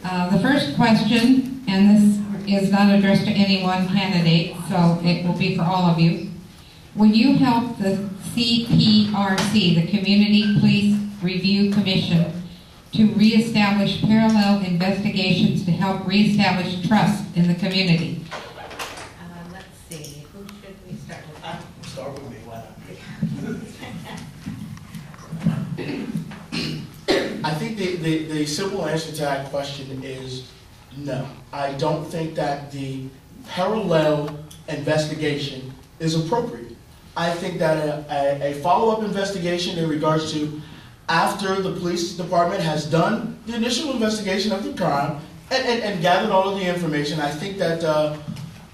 The first question, and this is not addressed to any one candidate, so it will be for all of you. Will you help the CPRC, the Community Police Review Commission, to reestablish parallel investigations to help reestablish trust in the community? Let's see, who should we start with? Start with me, why not? I think the simple answer to that question is no. I don't think that the parallel investigation is appropriate. I think that a follow-up investigation in regards to after the police department has done the initial investigation of the crime and gathered all of the information, I think that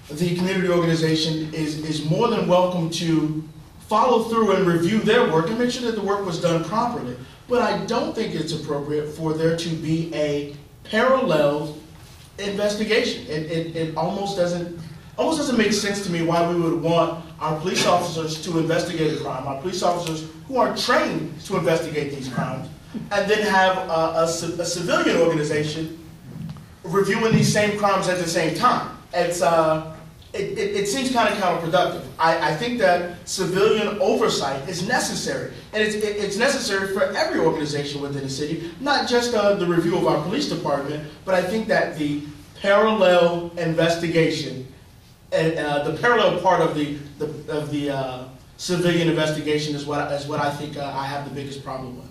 the community organization is more than welcome to follow through and review their work and make sure that the work was done properly. But I don't think it's appropriate for there to be a parallel investigation. It almost doesn't make sense to me why we would want our police officers to investigate a crime, our police officers who are trained to investigate these crimes, and then have a civilian organization reviewing these same crimes at the same time. It seems kind of counterproductive. I think that civilian oversight is necessary, and it's necessary for every organization within the city, not just the review of our police department, but I think that the parallel investigation, the parallel part of the civilian investigation is what I think I have the biggest problem with.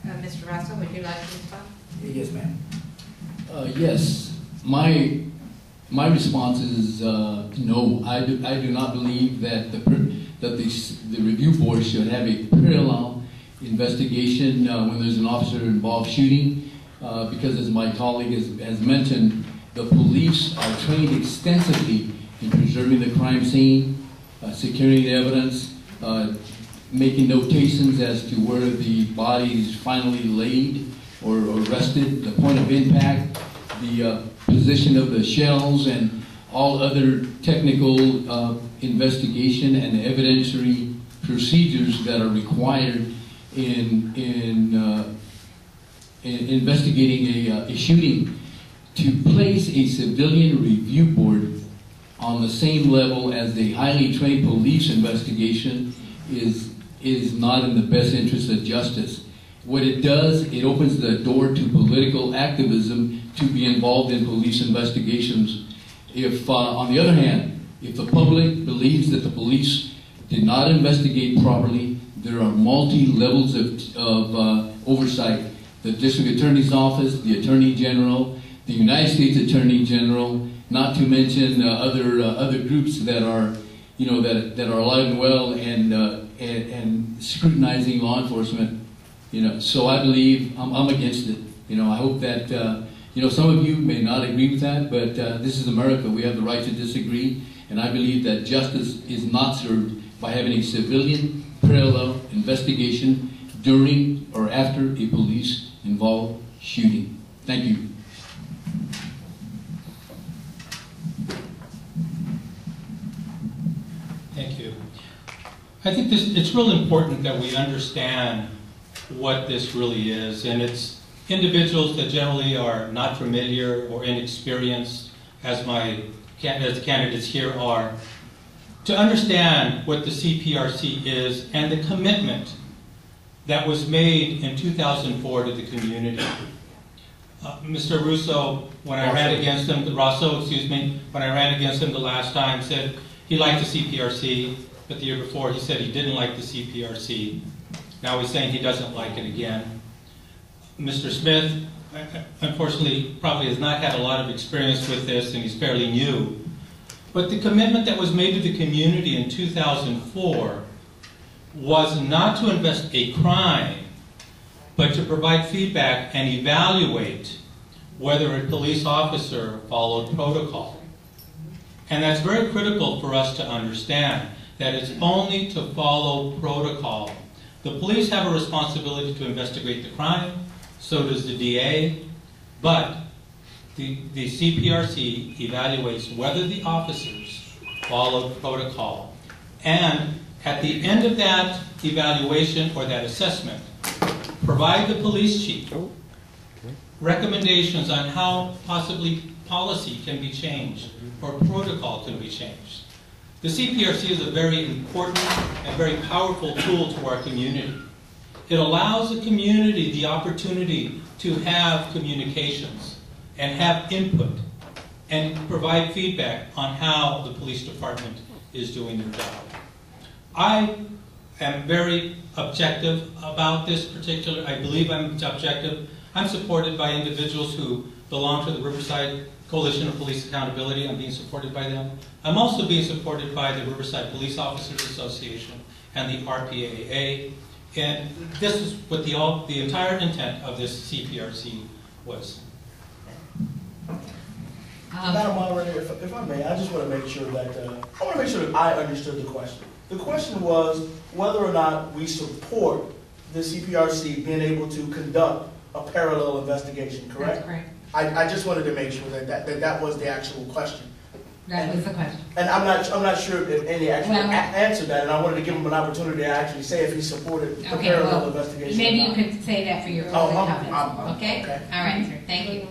Okay. Mr. Russell, would you like to respond? Yes, ma'am. Yes, my response is no. I do not believe that the review board should have a parallel investigation when there's an officer-involved shooting, because as my colleague has mentioned, the police are trained extensively in preserving the crime scene, securing the evidence, making notations as to where the body is finally laid or rested, the point of impact, the position of the shells, and all other technical investigation and evidentiary procedures that are required in investigating a shooting. To place a civilian review board on the same level as the highly trained police investigation is not in the best interest of justice. What it does, it opens the door to political activism to be involved in police investigations. If, on the other hand, if the public believes that the police did not investigate properly, there are multi-levels of oversight. The district attorney's office, the attorney general, the United States Attorney General, not to mention other groups that are, that are alive and well and scrutinizing law enforcement. So I believe I'm against it. I hope that some of you may not agree with that, but this is America. We have the right to disagree, and I believe that justice is not served by having a civilian parallel investigation during or after a police-involved shooting. Thank you. Thank you. I think it's really important that we understand what this really is, and it's individuals that generally are not familiar or inexperienced, as the candidates here are, to understand what the CPRC is and the commitment that was made in 2004 to the community. Mr. Russo, when I ran against him, when I ran against him the last time, said he liked the CPRC, but the year before he said he didn't like the CPRC. Now he's saying he doesn't like it again. Mr. Smith, unfortunately, probably has not had a lot of experience with this, and he's fairly new. But the commitment that was made to the community in 2004 was not to investigate a crime, but to provide feedback and evaluate whether a police officer followed protocol. And that's very critical for us to understand, that it's only to follow protocol. The police have a responsibility to investigate the crime, so does the DA, but the CPRC evaluates whether the officers followed protocol. And at the end of that evaluation or that assessment, provide the police chief recommendations on how possibly policy can be changed or protocol can be changed. The CPRC is a very important and very powerful tool to our community. It allows the community the opportunity to have communications and have input and provide feedback on how the police department is doing their job. I am very objective about this particular, I believe I'm objective. I'm supported by individuals who belong to the Riverside Coalition of Police Accountability. I'm being supported by them. I'm also being supported by the Riverside Police Officers Association and the RPAA. And this is what the entire intent of this CPRC was. Madam Moderator, if I may, I just want to make sure that I understood the question. The question was whether or not we support the CPRC being able to conduct a parallel investigation, correct? That's correct. I just wanted to make sure that was the actual question. That was the question. And I'm not sure if any actually answered that, and I wanted to give him an opportunity to actually say if he supported the parallel investigation. Maybe you could say that for your closing comments. Okay? Okay. All right, sir. Thank you.